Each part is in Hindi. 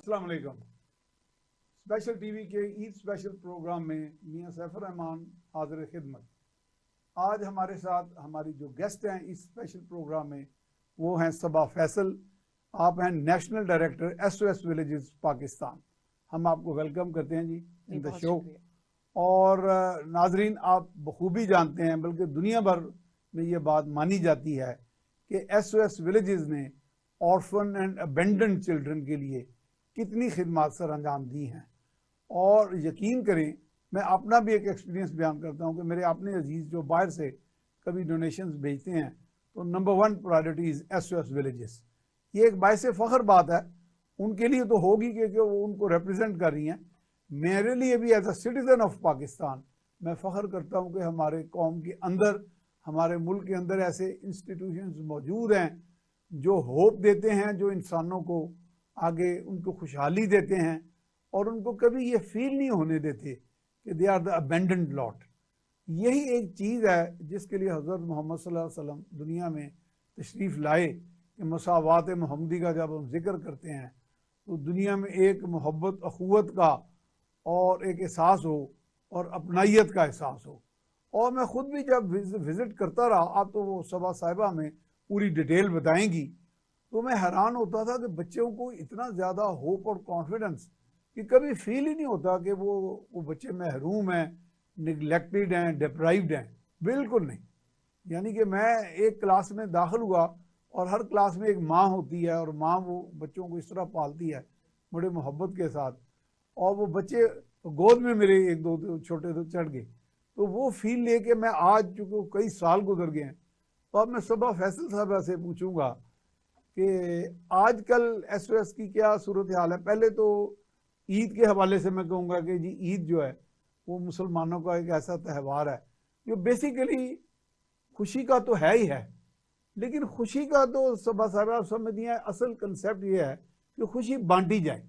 अस्सलाम वालेकुम। स्पेशल टीवी के ईद स्पेशल प्रोग्राम में मियां सैफुर रहमान हाजिर खिदमत। आज हमारे साथ हमारी जो गेस्ट हैं इस स्पेशल प्रोग्राम में वो हैं सबा फैसल। आप हैं national director SOS villages Pakistan. हम आपको वेलकम करते हैं जी इन द शो। और नाजरीन, आप बखूबी जानते हैं, बल्कि दुनिया भर में ये बात मानी जाती है कि SOS विलेजेस ने ऑर्फन एंड अबेंडन चिल्ड्रन के लिए कितनी खिदमत सर अंजाम दी हैं। और यकीन करें, मैं अपना भी एक एक्सपीरियंस बयान करता हूं कि मेरे अपने अजीज़ जो बाहर से कभी डोनेशंस भेजते हैं तो number 1 priority is SOS villages. ये एक बायसे फ़ख्र बात है उनके लिए तो होगी क्योंकि वो उनको रिप्रेजेंट कर रही हैं। मेरे लिए भी as a citizen of Pakistan मैं फ़ख्र करता हूँ कि हमारे कौम के अंदर, हमारे मुल्क के अंदर ऐसे इंस्टीट्यूशंस मौजूद हैं जो होप देते हैं, जो इंसानों को आगे उनको खुशहाली देते हैं और उनको कभी ये फील नहीं होने देते कि they are the abandoned lot. यही एक चीज़ है जिसके लिए हज़रत मोहम्मद सल्लल्लाहु अलैहि वसल्लम दुनिया में तशरीफ़ लाए कि मसावात मोहम्मदी का जब हम जिक्र करते हैं तो दुनिया में एक मोहब्बत अखुवत का और एक एहसास हो और अपनाइयत का एहसास हो। और मैं ख़ुद भी जब विज़िट करता रहा, आप तो वो सबा साहिबा में पूरी डिटेल बताएंगी, तो मैं हैरान होता था कि बच्चों को इतना ज़्यादा होप और कॉन्फिडेंस कि कभी फील ही नहीं होता कि वो बच्चे महरूम हैं, निगलेक्टेड हैं, डिप्राइव्ड हैं। बिल्कुल नहीं। यानी कि मैं एक क्लास में दाखिल हुआ और हर क्लास में एक माँ होती है और माँ वो बच्चों को इस तरह पालती है बड़े मोहब्बत के साथ, और वो बच्चे गोद में मेरे एक दो छोटे तो चढ़ गए। तो वो फील लेके मैं आज, चूँकि कई साल गुजर गए हैं, तो अब मैं सबा फैसल साहब से पूछूंगा कि आजकल SOS की क्या सूरत हाल है। पहले तो ईद के हवाले से मैं कहूँगा कि जी ईद जो है वो मुसलमानों का एक ऐसा त्यौहार है जो बेसिकली खुशी का तो है ही है, लेकिन खुशी का तो सबा साहब आप समझती हैं असल कंसेप्ट ये है कि खुशी बांटी जाए।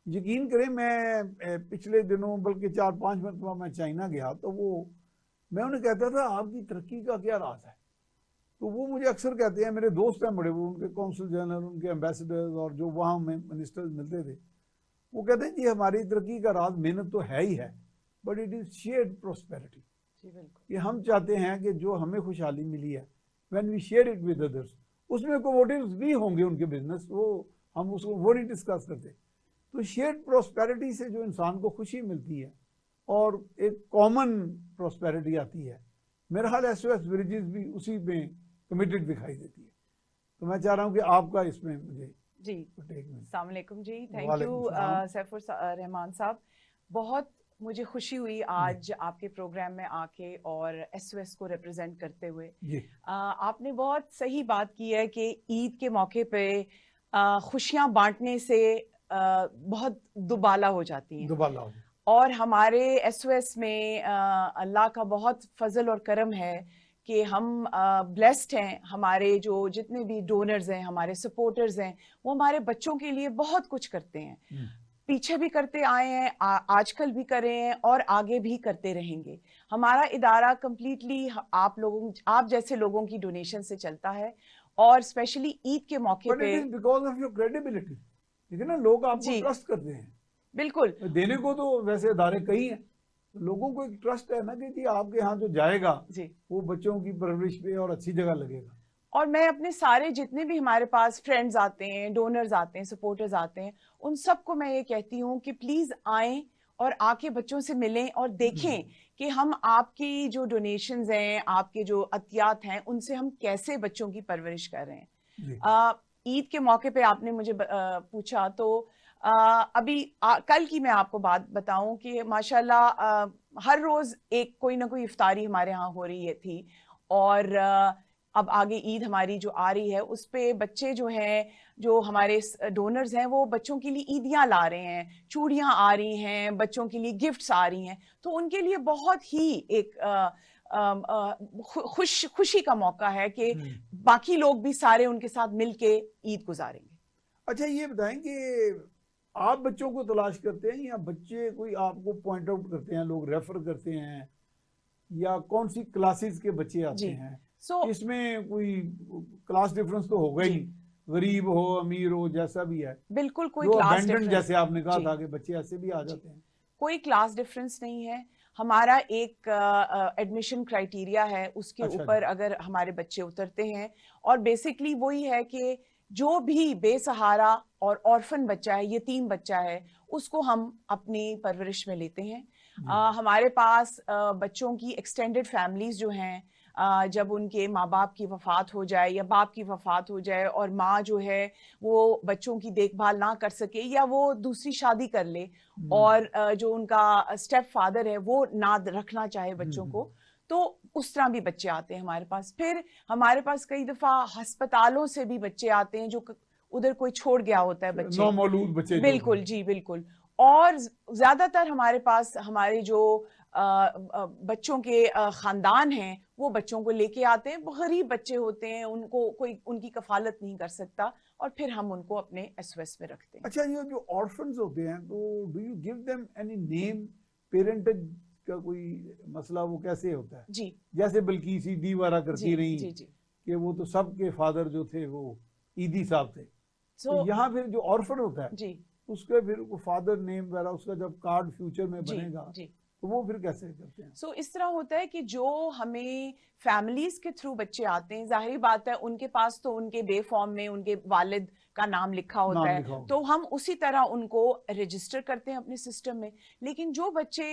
यकीन करें, मैं पिछले दिनों बल्कि 4-5 मरतबा मैं चाइना गया तो मैं उन्हें कहता था आपकी तरक्की का क्या राज है। तो वो मुझे अक्सर कहते हैं, मेरे दोस्त हैं बड़े, वो उनके कौंसल जनरल, उनके एम्बेसडर्स और जो वहाँ में मिनिस्टर्स मिलते थे, वो कहते हैं जी हमारी तरक्की का राज मेहनत तो है ही है, but it is shared prosperity. ये हम चाहते हैं कि जो हमें खुशहाली मिली है, when we share it with others, उसमें कोमोडिव्स भी होंगे उनके बिजनेस, वो हम उसको वो नहीं डिस्कस करते। तो शेयर्ड प्रोस्पेरिटी से जो इंसान को खुशी मिलती है और एक कॉमन प्रोस्पेरिटी आती है, मेरा ख्याल SOS विलेजेस भी उसी में कमिटेड दिखाई देती है। तो मैं चाह रहा हूँ कि आपका इसमें मुझे जी। अस्सलाम वालेकुम जी, थैंक यू सैफुर रहमान साहब। बहुत मुझे खुशी हुई आज आपके प्रोग्राम में आके और SOS को रिप्रेजेंट करते हुए। आपने बहुत सही बात की है कि ईद के मौके पे खुशियाँ बांटने से बहुत दुबाला हो जाती हैं। और हमारे SOS में अल्लाह का बहुत फजल और करम है कि हम ब्लेस्ड हैं। हमारे जो जितने भी डोनर्स हैं, हमारे सपोर्टर्स हैं, वो हमारे बच्चों के लिए बहुत कुछ करते हैं। पीछे भी करते आए हैं, आजकल भी कर रहे हैं और आगे भी करते रहेंगे। हमारा इदारा कंप्लीटली आप जैसे लोगों की डोनेशन से चलता है और स्पेशली ईद के मौके पे बिकॉज ऑफ योर क्रेडिबिलिटी, ठीक है ना, लोग आपको ट्रस्ट करते हैं। बिल्कुल, देने को तो वैसे इदारे कई हैं, लोगों को एक ट्रस्ट है ना कि जी आपके यहाँ जो जाएगा वो बच्चों की परवरिश पे और अच्छी जगह लगेगा। और मैं अपने सारे जितने भी हमारे पास फ्रेंड्स आते हैं, डोनर्स आते हैं, सपोर्टर्स आते हैं, उन सबको मैं ये कहती हूँ कि प्लीज आएं और आके बच्चों से मिलें और देखें कि हम आपकी जो डोनेशंस हैं, आपके जो अतियात हैं, उनसे हम कैसे बच्चों की परवरिश कर रहे हैं। ईद के मौके पे आपने मुझे पूछा तो अभी कल की मैं आपको बात बताऊं कि माशाल्लाह हर रोज एक कोई ना कोई इफ्तारी हमारे यहाँ हो रही थी। और अब आगे ईद हमारी जो आ रही है उस पे बच्चे जो हैं, जो हमारे डोनर्स हैं, वो बच्चों के लिए ईदियाँ ला रहे हैं, चूड़ियाँ आ रही हैं, बच्चों के लिए गिफ्ट्स आ रही हैं। तो उनके लिए बहुत ही एक खुशी का मौका है कि बाकी लोग भी सारे उनके साथ मिलके ईद गुजारेंगे। अच्छा, ये बताएं कि आप बच्चों को तलाश करते हैं या बच्चे कोई आपको पॉइंट आउट करते हैं, लोग रेफर करते हैं, या कौन सी क्लासेस के बच्चे आते हैं? इसमें कोई क्लास डिफरेंस तो होगा ही नहीं, गरीब हो अमीर हो जैसा भी है, बिल्कुल कोई क्लास डिफरेंस, जैसे आपने कहा था कि बच्चे ऐसे भी आ जाते हैं, कोई क्लास डिफरेंस नहीं है। हमारा एक एडमिशन क्राइटेरिया है, उसके ऊपर अगर हमारे बच्चे उतरते हैं, और बेसिकली वही है कि जो भी बेसहारा और ऑर्फन बच्चा है, यतीम बच्चा है, उसको हम अपनी परवरिश में लेते हैं। हमारे पास बच्चों की एक्सटेंडेड फैमिलीज जो हैं, जब उनके माँ बाप की वफात हो जाए या बाप की वफात हो जाए और माँ जो है वो बच्चों की देखभाल ना कर सके या वो दूसरी शादी कर ले, और जो उनका स्टेप फादर है वो ना रखना चाहे बच्चों को, तो उस तरह भी बच्चे आते हैं हमारे पास। फिर हमारे पास कई दफा अस्पतालों से भी बच्चे आते हैं जो उधर कोई छोड़ गया होता है बच्चे, नौमौलूद बच्चे। बिल्कुल जी बिल्कुल। और ज्यादातर हमारे पास हमारे जो बच्चों के खानदान हैं वो बच्चों को लेके आते हैं। गरीब बच्चे होते हैं, उनको कोई उनकी कफालत नहीं कर सकता, और फिर हम उनको अपने एसओएस में रखते हैं। अच्छा, ये जो ऑर्फन्स होते हैं तो do you give them any name? Parentage का कोई मसला वो कैसे होता है? जी, जैसे बल्कीसी दीवारा करती रही जी, जी। कि वो तो सबके फादर जो थे वो ईदी साहब थे, तो यहाँ फिर जो ऑर्फन होता है जी, उसके फिर वो फादर नेम वगैरह उसका जब कार्ड फ्यूचर में बनेगा जी, तो वो फिर कैसे करते हैं? इस तरह होता है कि जो हमें फैमिलीज के थ्रू बच्चे आते हैं, जाहिर बात है उनके पास तो उनके बे फॉर्म में उनके वालिद का नाम लिखा होता है, तो हम उसी तरह उनको रजिस्टर करते हैं अपने सिस्टम में। लेकिन जो बच्चे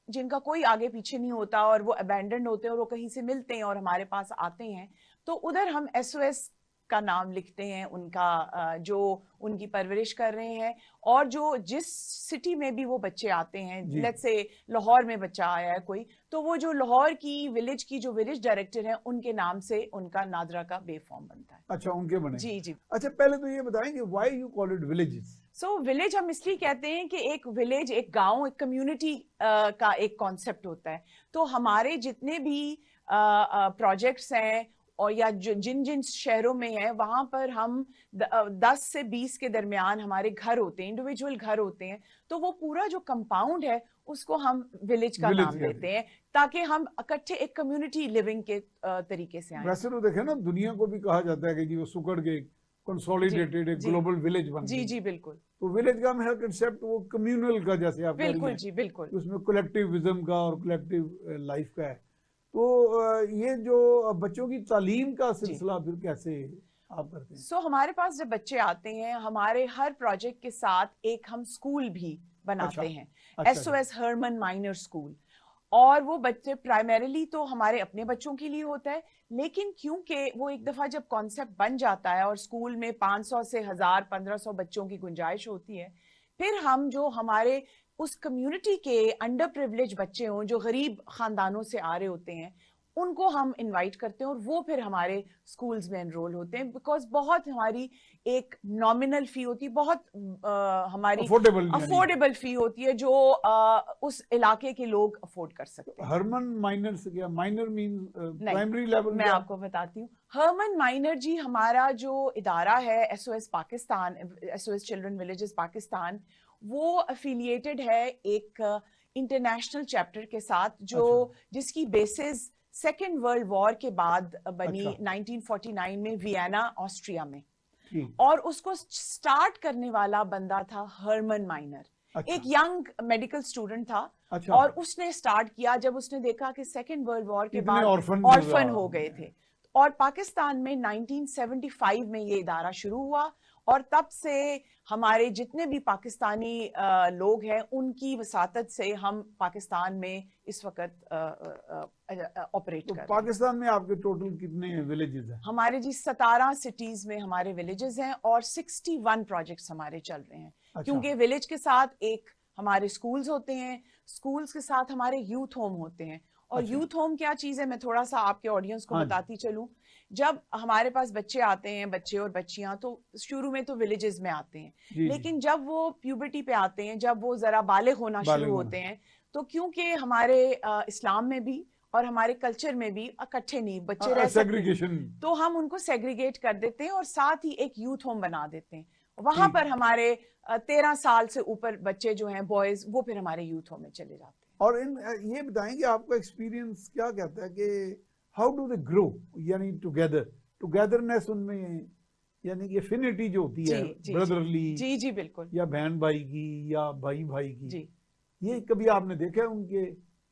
जिनका कोई आगे पीछे नहीं होता और वो अबैंडन्ड होते हैं और वो कहीं से मिलते हैं और हमारे पास आते हैं, तो उधर हम एसओएस का नाम लिखते हैं, उनका जो उनकी परवरिश कर रहे हैं, और जो जिस सिटी में भी वो बच्चे आते हैं, लेट्स से लाहौर में बच्चा आया है कोई, तो वो जो लाहौर की जो विलेज डायरेक्टर हैं उनके नाम से उनका नादरा का बे फॉर्म बनता है। अच्छा, उनके बने? जी जी। अच्छा, पहले तो ये बताएंगे why you call it villages? Village हम इसलिए कहते हैं कि एक विलेज, एक गांव, एक कम्युनिटी का एक कॉन्सेप्ट होता है। तो हमारे जितने भी प्रोजेक्ट्स हैं और या जिन जिन शहरों में है, वहां पर हम 10 से 20 के दरमियान हमारे घर होते हैं, इंडिविजुअल घर होते हैं। तो वो पूरा जो कंपाउंड है उसको हम विलेज का नाम देते हैं, ताकि हम इकट्ठे एक कम्युनिटी लिविंग के तरीके से आए। वैसे तो देखे ना, दुनिया को भी कहा जाता है कि जी वो सुकड़ गए, कंसोलिडेटेड एक ग्लोबल विलेज बन गई। जी जी बिल्कुल। तो विलेज का मेरा कंसेप्ट वो कम्युनल का, जैसे आप बिल्कुल जी बिल्कुल, उसमें कलेक्टिविज्म का और कलेक्टिव लाइफ का है। तो ये जो बच्चों की तालीम का सिलसिला फिर कैसे आप करते हैं? हमारे पास जब बच्चे आते हैं, हमारे हर प्रोजेक्ट के साथ एक हम स्कूल भी बनाते हैं, एसओएस हरमन माइनर स्कूल। और वो बच्चे प्राइमरीली तो हमारे अपने बच्चों के लिए होता है, लेकिन क्योंकि वो एक दफा जब कॉन्सेप्ट बन जाता है और स्कूल में 500 से 1000 1500 बच्चों की गुंजाइश होती है, फिर हम जो हमारे उस कम्युनिटी के अंडर प्रिविलेज बच्चे हों, जो गरीब खानदानों से आ रहे होते हैं, उनको हम इनवाइट करते हैं और वो फिर हमारे स्कूल्स में एनरोल होते हैं। बिकॉज बहुत हमारी एक नॉमिनल फी होती है, बहुत हमारी अफोर्डेबल फी होती है, जो उस इलाके के लोग अफोर्ड कर सकते हैं। हरमन माइनर से क्या? Minor mean primary level? मैं आपको बताती हूँ। हरमन माइनर जी हमारा जो इदारा है, SOS Pakistan, SOS children villages Pakistan, वो अफिलिएटेड है एक इंटरनेशनल चैप्टर के साथ, जो जिसकी बेसिस सेकेंड वर्ल्ड वॉर के बाद बनी 1949 में वियना ऑस्ट्रिया में। और उसको स्टार्ट करने वाला बंदा था हरमन माइनर। एक यंग मेडिकल स्टूडेंट था। और उसने स्टार्ट किया जब उसने देखा कि सेकेंड वर्ल्ड वॉर के बाद ऑर्फन हो गए थे। और पाकिस्तान में 1975 में ये इदारा शुरू हुआ, और तब से हमारे जितने भी पाकिस्तानी लोग हैं उनकी वसातत से हम पाकिस्तान में इस वक्त ऑपरेट कर रहे हैं। पाकिस्तान में आपके टोटल कितने विलेजेस हैं? हमारे जी 17 सिटीज में हमारे विलेजेस हैं और 61 प्रोजेक्ट्स हमारे चल रहे हैं। क्योंकि विलेज के साथ एक हमारे स्कूल्स होते हैं, स्कूल्स के साथ हमारे यूथ होम होते हैं। और यूथ होम क्या चीज है, मैं थोड़ा सा आपके ऑडियंस को बताती चलूं। जब हमारे पास बच्चे आते हैं, बच्चे और बच्चियां, तो शुरू में तो विलेजेस में आते हैं, लेकिन जब वो प्यूबर्टी पे आते हैं, जब वो जरा बालिग होना शुरू होते हैं, तो क्योंकि हमारे इस्लाम में भी और हमारे कल्चर में भी इकट्ठे नहीं बच्चे रह सकते, तो हम उनको सेग्रीगेट कर देते हैं और साथ ही एक यूथ होम बना देते हैं। वहां पर हमारे 13 साल से ऊपर बच्चे जो हैं, बॉयज, वो फिर हमारे यूथ होम में चले जाते हैं। और ये बताएंगे आपका एक्सपीरियंस क्या कहता है कि हाउ डू दे ग्रो, यानी टुगेदरनेस उनमें यानी कि एफिनिटी जो होती है ब्रदरली, जी जी बिल्कुल, या बहन भाई की या भाई भाई की जी, ये कभी आपने देखा है उनके?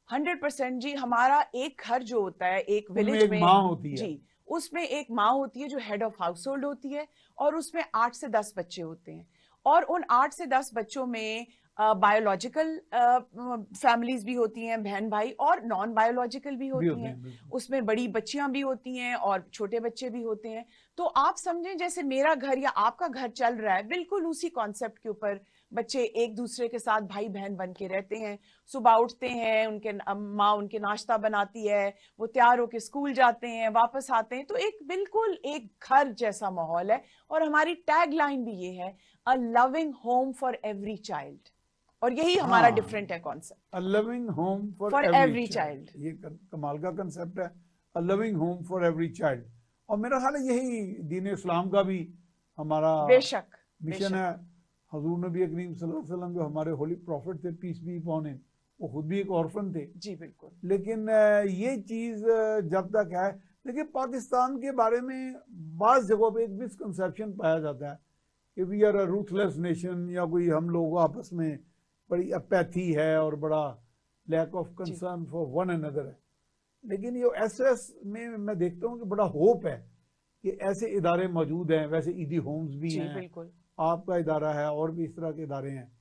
100% जी। हमारा एक घर जो होता है एक विलेज एक में, माँ होती है जी, उसमें एक माँ होती है जो हेड ऑफ हाउस होल्ड होती है, और उसमें 8 से 10 बच्चे होते हैं, और उन 8 से 10 बच्चों में बायोलॉजिकल फैमिलीज भी होती हैं, बहन भाई, और नॉन बायोलॉजिकल भी होती हैं। उसमें बड़ी बच्चियां भी होती हैं और छोटे बच्चे भी होते हैं। तो आप समझें जैसे मेरा घर या आपका घर चल रहा है, बिल्कुल उसी कॉन्सेप्ट के ऊपर बच्चे एक दूसरे के साथ भाई बहन बन के रहते हैं। सुबह उठते हैं, उनके माँ उनके नाश्ता बनाती है, वो तैयार होके स्कूल जाते हैं, वापस आते हैं, तो एक बिल्कुल एक घर जैसा माहौल है। और हमारी टैग लाइन भी ये है, a loving home for every child, और यही हमारा डिफरेंट है concept, a loving home for every child. ये कमाल का कंसेप्ट है, a loving home for every child. और मेरा ख्याल है यही दीन इस्लाम का भी हमारा बेशक मिशन है। हजूर नबी करीम सल्लल्लाहु अलैहि वसल्लम जो हमारे होली प्रॉफिट थे, पीस बी अपॉन हिम, वो खुद भी एक ऑर्फन थे। जी बिल्कुल। लेकिन ये चीज जब तक है, लेकिन पाकिस्तान के बारे में बाज़ जगहों पे एक मिसकंसेप्शन पाया जाता है कि we are a ruthless nation, या कोई हम लोग आपस में बड़ी अपैथी है और बड़ा lack of concern for one another है। लेकिन ये एसएस में मैं देखता हूँ कि बड़ा होप है कि ऐसे इदारे मौजूद हैं। वैसे ईदी होम्स भी हैं, बिल्कुल, आपका इदारा है, और भी इस तरह के इदारे हैं।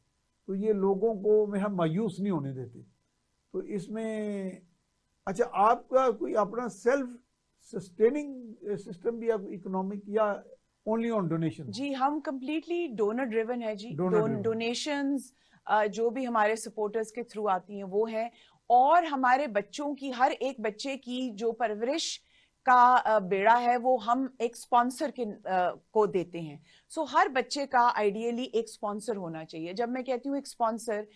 तो ये लोगों को में हम मायूस नहीं होने देते। तो इसमें अच्छा, आपका कोई अपना सेल्फ सस्टेनिंग सिस्टम भी, इकोनॉमिक, या ओनली ऑन डोनेशन? जी, हम कंप्लीटली डोनर ड्रिवन है जी। डोनेशंस जो भी हमारे सपोर्टर्स के थ्रू आती हैं वो है, और हमारे बच्चों की, हर एक बच्चे की जो परवरिश का बेड़ा है वो हम एक स्पॉन्सर के को देते हैं। सो हर बच्चे का आइडियली एक स्पॉन्सर होना चाहिए। जब मैं कहती हूँ एक स्पॉन्सर,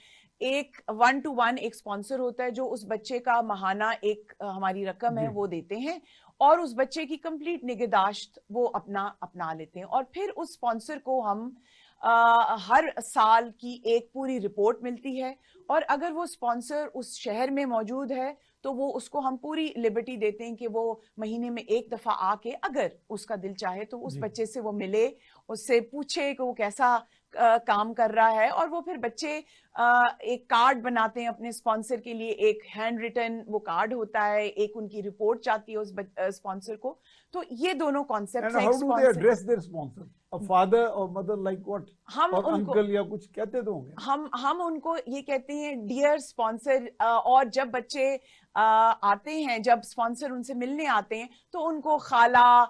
एक 1-to-1 एक स्पॉन्सर होता है जो उस बच्चे का माहाना एक हमारी रकम है वो देते हैं, और उस बच्चे की कंप्लीट निगहदाश्त वो अपना लेते हैं। और फिर उस स्पॉन्सर को हम हर साल की एक पूरी रिपोर्ट मिलती है, और अगर वो स्पॉन्सर उस शहर में मौजूद है तो वो उसको हम पूरी लिबर्टी देते हैं कि वो महीने में एक दफा आके, अगर उसका दिल चाहे तो उस बच्चे से वो मिले, उससे पूछे कि वो कैसा काम कर रहा है। और वो फिर बच्चे एक कार्ड बनाते हैं अपने स्पॉन्सर के लिए, एक हैंड रिटन वो कार्ड होता है, एक उनकी रिपोर्ट चाहती है उस स्पॉन्सर को। तो ये दोनों कॉन्सेप्ट हैं। How do they address their sponsor? A father और मदर, लाइक व्हाट? हम और उनको अंकल या कुछ कहते तो होंगे। हम उनको ये कहते हैं डियर स्पॉन्सर। और जब बच्चे आते हैं, जब स्पॉन्सर उनसे मिलने आते हैं तो उनको खाला,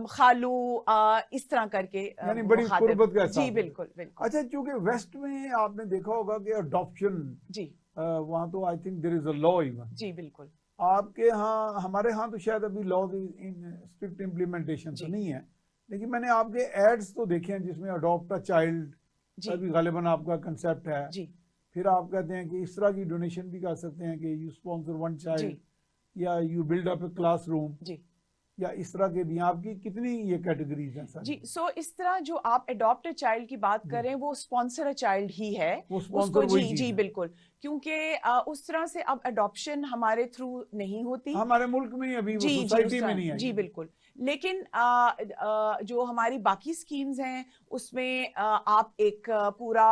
खालू, इस तरह करके यानी बड़ी कुर्बत का जी बिल्कुल बिल्कुल। अच्छा, क्योंकि वेस्ट में आपने देखा होगा कि अडॉप्शन, जी वहाँ तो I think there is a law even. जी बिल्कुल। आपके यहाँ, हमारे यहाँ तो शायद अभी लॉ इन स्ट्रिक्ट इम्प्लीमेंटेशन तो नहीं है, लेकिन मैंने आपके एड्स तो देखे हैं जिसमें अडॉप्ट अ चाइल्ड अभी गालिबन आपका कंसेप्ट है। जी। फिर आप कहते हैं कि इस तरह की डोनेशन भी कर सकते हैं कि यू स्पॉन्सर वन चाइल्ड, या you build up a classroom, या इस तरह के भी। आपकी कितनी ये कैटेगरीज हैं जी? सो इस तरह जो आप अडॉप्ट अ चाइल्ड की बात कर रहे हैं वो स्पॉन्सर अ चाइल्ड ही है, वो उसको जी जी बिल्कुल। क्योंकि उस तरह से अब अडॉप्शन हमारे थ्रू नहीं होती हमारे मुल्क में, अभी वो सोसाइटी में नहीं है। जी बिल्कुल। लेकिन जो हमारी बाकी स्कीम्स हैं उसमें आप एक पूरा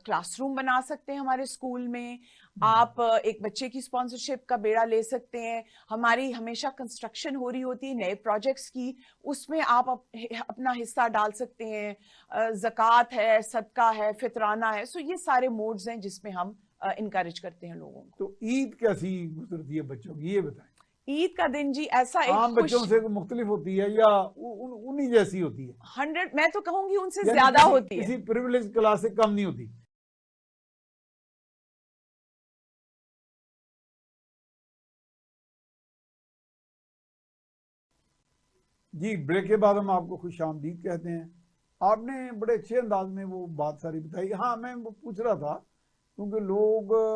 क्लासरूम बना सकते हैं हमारे स्कूल में, आप एक बच्चे की स्पॉन्सरशिप का बेड़ा ले सकते हैं। हमारी हमेशा कंस्ट्रक्शन हो रही होती है नए प्रोजेक्ट्स की, उसमें आप अपना हिस्सा डाल सकते हैं। ज़कात है, सदका है, फितराना है। सो ये सारे मोड्स हैं जिसमें हम इनकरेज करते हैं लोगों को। तो ईद कैसी गुजरती है बच्चों की, ये बताएं। ईद का दिन जी ऐसा एक आम बच्चों से मुख्तलिफ होती है या उन्हीं जैसी होती है? 100, मैं तो कहूंगी उनसे ज्यादा होती है। किसी प्रिविलेज क्लास से कम नहीं होती। जी, ब्रेक के बाद हम आपको खुशामदीद कहते हैं। आपने बड़े अच्छे अंदाज में वो बात सारी बताई। हाँ, मैं वो पूछ रहा था क्योंकि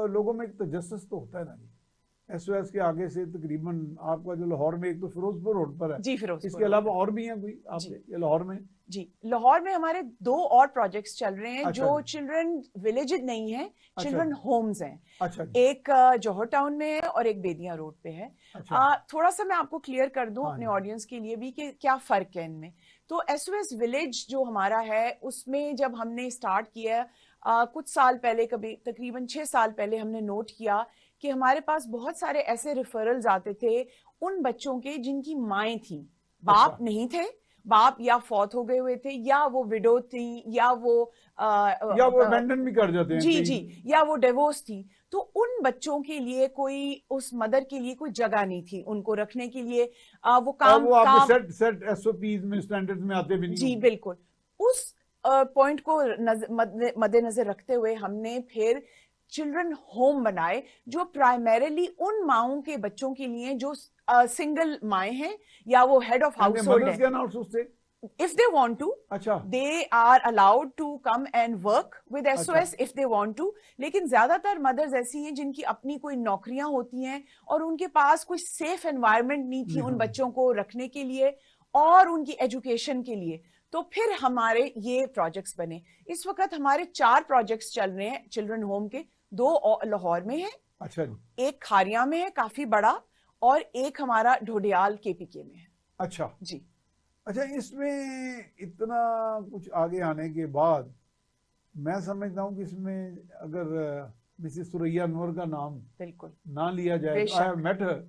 लोगों में एक तजस्सुस तो होता है ना जी। एसओएस के आगे से तकरीबन आपका जो लाहौर में एक तो फिरोजपुर रोड पर है जी, फिरोजपुर, इसके अलावा और भी हैं कोई आपके लाहौर में? जी, लाहौर में हमारे 2 और प्रोजेक्ट्स चल रहे हैं। जो चिल्ड्रन विलेज नहीं है, चिल्ड्रन होम्स हैं। एक जौहर टाउन में है और एक बेदिया रोड पे है। थोड़ा सा मैं आपको क्लियर कर दूं अपने ऑडियंस के लिए भी कि क्या फर्क है इनमें। तो SOS विलेज जो हमारा है उसमें जब हमने स्टार्ट किया कुछ साल पहले, कभी तकरीबन 6 साल पहले, हमने नोट किया कि हमारे पास बहुत सारे ऐसे रेफरल्स आते थे उन बच्चों के जिनकी माएँ थी, बाप नहीं थे, बाप या फौत हो गए हुए थे, या वो विडो थी, या वो अबैंडन भी कर जाते हैं, जी, या वो डिवोर्स थी। तो उन बच्चों के लिए कोई, उस मदर के लिए कोई जगह नहीं थी उनको रखने के लिए। वो काम, वो आपके सेट SOPs में, स्टैंडर्ड्स में आते भी नहीं। जी बिल्कुल। उस पॉइंट को मद्देनजर रखते हुए हमने फिर चिल्ड्रन होम बनाए जो प्राइमरीली उन माओं के बच्चों के लिए जो सिंगल माएँ हैं या वो हेड ऑफ हाउस होल्ड है। If they want to, they are allowed to come and work with SOS if they want to. लेकिन ज्यादातर मदर्स ऐसी हैं जिनकी अपनी कोई नौकरियां होती हैं और उनके पास कोई सेफ एनवायरनमेंट नहीं थी उन बच्चों को रखने के लिए और उनकी एजुकेशन के लिए। तो फिर हमारे ये प्रोजेक्ट्स बने। इस वक्त हमारे 4 प्रोजेक्ट्स चल रहे हैं चिल्ड्रन होम के। 2 लाहौर में है, एक खारिया में है काफी बड़ा, और एक हमारा ढोडियाल KPK में है। अच्छा जी। अच्छा, इसमें इतना कुछ आगे आने के बाद मैं समझता हूँ कि इसमें अगर मिसेस सुरैया अनवर का नाम बिल्कुल ना लिया जाए, आई हैव मेट हर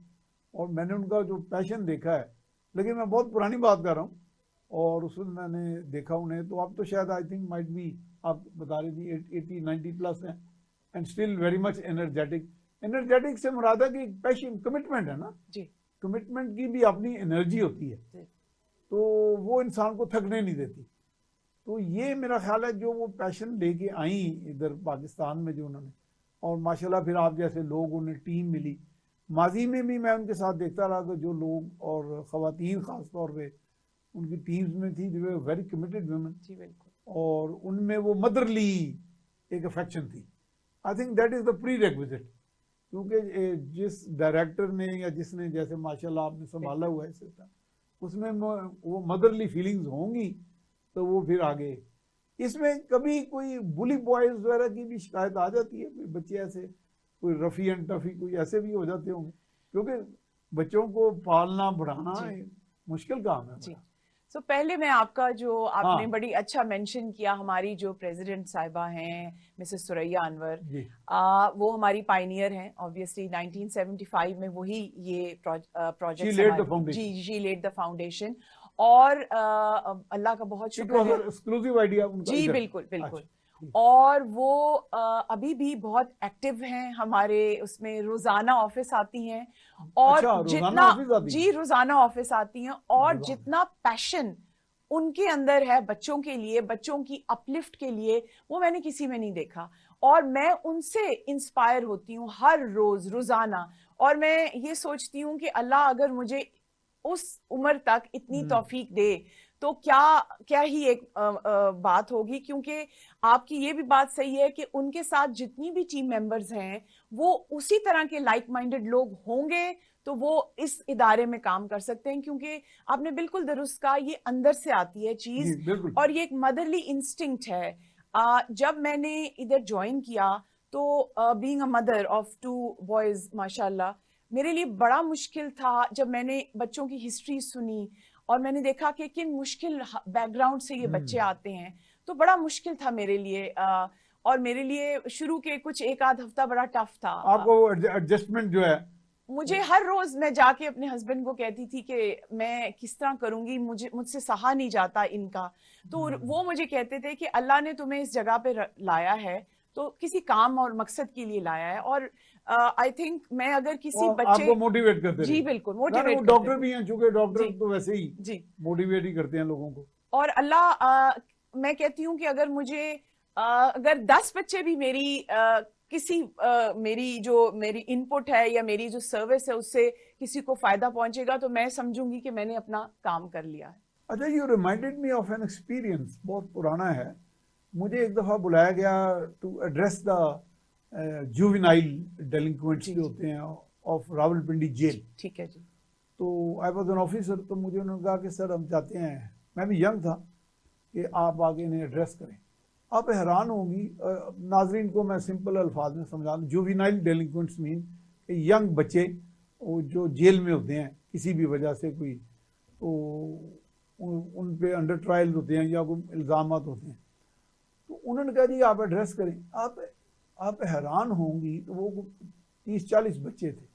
और मैंने उनका जो पैशन देखा है, लेकिन मैं बहुत पुरानी बात कर रहा हूँ और उसमें मैंने देखा उन्हें, तो अब तो शायद आई थिंक माइट बी, आप बता रही थी 80-90 प्लस हैं and still very much energetic. Energetic से मुराद है कि पैशन, कमिटमेंट है ना जी, कमिटमेंट की भी अपनी एनर्जी होती है, तो वो इंसान को थकने नहीं देती। तो ये मेरा ख्याल है जो वो पैशन लेके आई इधर पाकिस्तान में जो उन्होंने, और माशाल्लाह फिर आप जैसे लोग, उन्हें टीम मिली। माजी में भी मैं उनके साथ देखता रहा कि जो लोग और ख़वातीन ख़ास तौर पे उनकी टीम्स में थी, दे वर वेरी कमिटेड वुमेन जी बिल्कुल, और उनमें वो मदरली एक अफेक्शन थी। I think that is the pre requisite, क्योंकि जिस डायरेक्टर ने या जिसने जैसे माशाल्लाह आपने संभाला हुआ है सिस्टम, उसमें वो मदरली फीलिंग्स होंगी तो वो फिर आगे। इसमें कभी कोई बुली बॉयज वगैरह की भी शिकायत आ जाती है? कोई बच्चे ऐसे, कोई रफ़ी एंड टफ़ी कोई ऐसे भी हो जाते होंगे, क्योंकि बच्चों को पालना बढ़ाना मुश्किल काम है जी। तो पहले मैं आपका जो आपने बड़ी अच्छा मेंशन किया, हमारी जो प्रेसिडेंट साहिबा हैं मिसेस सुरैया अनवर, वो हमारी पायनियर हैं ऑब्वियसली। 1975 में वही ये project she led the foundation, और अल्लाह का बहुत शुक्र है, एक्सक्लूसिव आइडिया उनका जी बिल्कुल बिल्कुल। और वो अभी भी बहुत एक्टिव हैं हमारे उसमें, रोजाना ऑफिस आती हैं और जितना जी रोजाना ऑफिस आती हैं, और जितना पैशन उनके अंदर है बच्चों के लिए, बच्चों की अपलिफ्ट के लिए, वो मैंने किसी में नहीं देखा। और मैं उनसे इंस्पायर होती हूँ हर रोज, रोजाना। और मैं ये सोचती हूँ कि अल्लाह अगर मुझे उस उम्र तक इतनी तौफीक दे तो क्या ही एक बात होगी। क्योंकि आपकी ये भी बात सही है कि उनके साथ जितनी भी टीम मेंबर्स हैं वो उसी तरह के लाइक माइंडेड लोग होंगे तो वो इस इदारे में काम कर सकते हैं। क्योंकि आपने बिल्कुल दुरुस्त कहा, ये अंदर से आती है चीज, और ये एक मदरली इंस्टिंक्ट है। जब मैंने इधर ज्वाइन किया तो being a mother of 2 boys माशाल्लाह, मेरे लिए बड़ा मुश्किल था जब मैंने बच्चों की हिस्ट्री सुनी और मैंने देखा कि किन मुश्किल बैकग्राउंड से ये बच्चे आते हैं, तो बड़ा मुश्किल था मेरे लिए। और मेरे लिए शुरू के कुछ 1-आध हफ्ता बड़ा टफ था। आपको एडजस्टमेंट जो है, मुझे हर रोज मैं जाके अपने हस्बैंड को कहती थी कि मैं किस तरह करूंगी, मुझसे सहा नहीं जाता इनका। तो वो मुझे कहते थे कि अल्लाह ने तुम्हें इस जगह पे लाया है तो किसी काम और मकसद के लिए लाया है। और आई थिंक मैं अगर किसी बच्चे आपको मोटिवेट करते जी बिल्कुल मोटिवेट, डॉक्टर भी हैं चूंकि डॉक्टर तो वैसे ही जी मोटिवेट ही करते हैं लोगों को। और अल्लाह मैं कहती हूँ कि अगर मुझे अगर 10 बच्चे भी मेरी इनपुट है या मेरी जो सर्विस है उससे किसी को फायदा पहुंचेगा तो मैं समझूंगी कि मैंने अपना काम कर लिया है। अच्छा, you reminded me of an experience, बहुत पुराना है। मुझे एक दफा बुलाया गया टू एड्रेस द जुवेनाइल डेलिंक्वेंट्स जो होते हैं ऑफ रावलपिंडी जेल। ठीक है जी। तो आई वाज एन ऑफिसर, तो मुझे उन्होंने कहा कि सर हम चाहते हैं, मैं भी यंग था, कि आप आगे इन्हें एड्रेस करें। आप हैरान होंगी, नाजरीन को मैं सिंपल अल्फाज में समझा दूँ। जुवेनाइल डेलिंक्वेंट्स मीन यंग बच्चे वो जो जेल में होते हैं किसी भी वजह से, कोई तो उन पे अंडर ट्रायल होते हैं या कोई इल्ज़ामात होते हैं, तो उन्होंने कहा जी आप एड्रेस करें। आप हैरान होंगी, तो वो 30-40 बच्चे थे,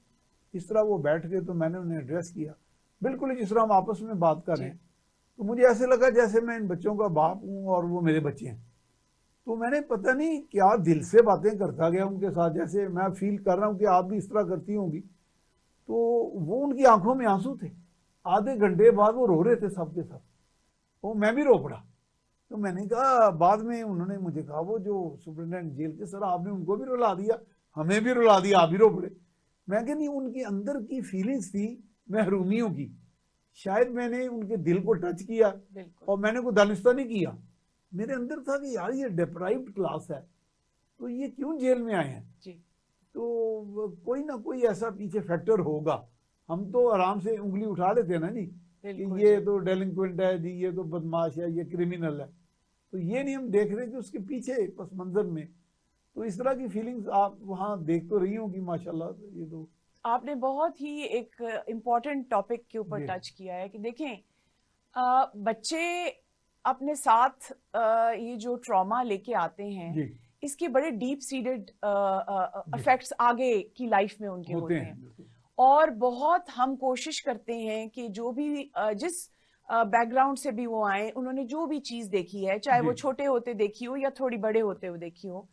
इस तरह वो बैठ गए, तो मैंने उन्हें एड्रेस किया बिल्कुल जिस तरह हम आपस में बात कर रहे हैं। तो मुझे ऐसे लगा जैसे मैं इन बच्चों का बाप हूँ और वो मेरे बच्चे हैं। तो मैंने पता नहीं क्या दिल से बातें करता गया उनके साथ, जैसे मैं फील कर रहा हूँ कि आप भी इस तरह करती होंगी। तो वो उनकी आंखों में आंसू थे, आधे घंटे बाद वो रो रहे थे सब के सब, वो मैं भी रो पड़ा। तो मैंने कहा, बाद में उन्होंने मुझे कहा वो जो सुपरिटेंडेंट जेल के, सर आपने उनको भी रुला दिया, हमें भी रुला दिया, आप भी रो पड़े। मैं कह नहीं, उनके अंदर की फीलिंग्स थी महरूमियों की, शायद मैंने उनके दिल को टच किया और मैंने कोई दानिस्ता नहीं किया। मेरे अंदर था कि यार ये डिप्राइव्ड क्लास है, तो ये क्यों जेल में आए हैं जी। तो कोई ना कोई ऐसा पीछे फैक्टर होगा। हम तो आराम से उंगली उठा लेते हैं ना जी कि ये तो डेलिंक्वेंट है जी, ये तो बदमाश है, ये क्रिमिनल है। तो ये नहीं हम देख रहे कि उसके पीछे पस मंजर में तो इस तरह की फीलिंग्स आप वहाँ देख तो रही होंगी माशाल्लाह। ये तो आपने बहुत ही एक इम्पोर्टेंट टॉपिक के ऊपर टच किया है कि देखें बच्चे अपने साथ ये जो ट्रॉमा लेके आते हैं, इसके बड़े डीप सीडेड इफेक्ट्स आगे की लाइफ में उनके होते हैं। और बहुत हम कोशिश करते हैं कि जो भी जिस बैकग्राउंड से भी वो आए, उन्होंने जो भी चीज देखी है, चाहे वो छोटे होते देखी हो या थोड़ी बड़े होते हुए देखी हो,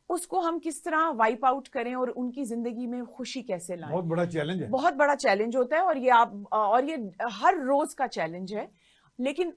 उसको हम किस तरह वाइप आउट करें और उनकी जिंदगी में खुशी कैसे लाएं। बहुत बड़ा चैलेंज है, बहुत बड़ा चैलेंज होता है। और ये हर रोज का चैलेंज है। लेकिन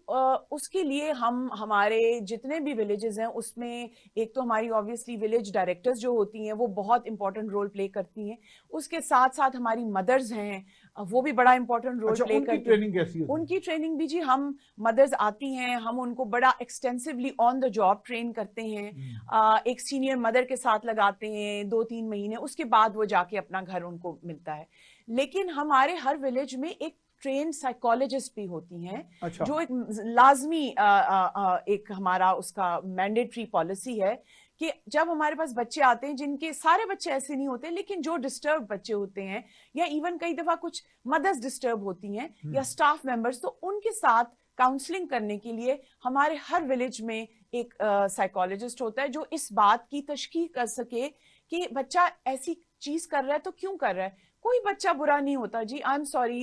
उसके लिए हम हमारे जितने भी विलेजेस हैं उसमें एक तो हमारी ऑब्वियसली विलेज डायरेक्टर्स जो होती हैं वो बहुत इंपॉर्टेंट रोल प्ले करती हैं। उसके साथ साथ हमारी मदर्स हैं, वो भी बड़ा इंपॉर्टेंट रोल प्ले करती हैं। ट्रेनिंग कैसी है? उनकी ट्रेनिंग भी जी, हम मदर्स आती हैं, हम उनको बड़ा extensively on the job train करते हैं। एक सीनियर मदर के साथ लगाते हैं 2-3 महीने, उसके बाद वो जाके अपना घर उनको मिलता है। लेकिन हमारे हर विलेज में एक ट्रेन साइकोलॉजिस्ट भी होती हैं। जो एक लाजमी एक हमारा उसका मैंडेटरी पॉलिसी है कि जब हमारे पास बच्चे आते हैं, जिनके सारे बच्चे ऐसे नहीं होते, लेकिन जो डिस्टर्ब बच्चे होते हैं या इवन कई दफा कुछ मदर्स डिस्टर्ब होती हैं या स्टाफ मेंबर्स, तो उनके साथ काउंसलिंग करने के लिए हमारे हर विलेज में एक साइकोलॉजिस्ट होता है जो इस बात की तशखीस कर सके कि बच्चा ऐसी चीज कर रहा है तो क्यों कर रहा है। कोई बच्चा बुरा नहीं होता जी, आई एम सॉरी।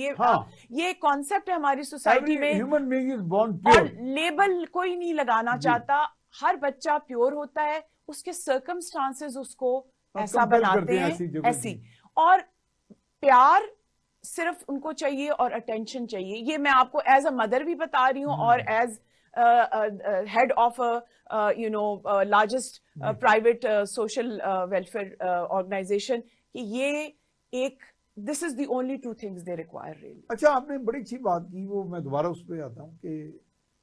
ये कॉन्सेप्ट है हमारी सोसाइटी में, human being is born pure, और लेबल कोई नहीं लगाना चाहता। हर बच्चा प्योर होता है, उसके सर्कमस्टांसेस उसको ऐसा बनाते हैं ऐसी। और प्यार सिर्फ उनको चाहिए और अटेंशन चाहिए। ये मैं आपको एज अ मदर भी बता रही हूँ और as head of largest private social welfare organisation कि ये एक this is the only 2 things they require really. अच्छा, आपने बड़ी अच्छी बात की, वो मैं दोबारा उस पर आता हूँ कि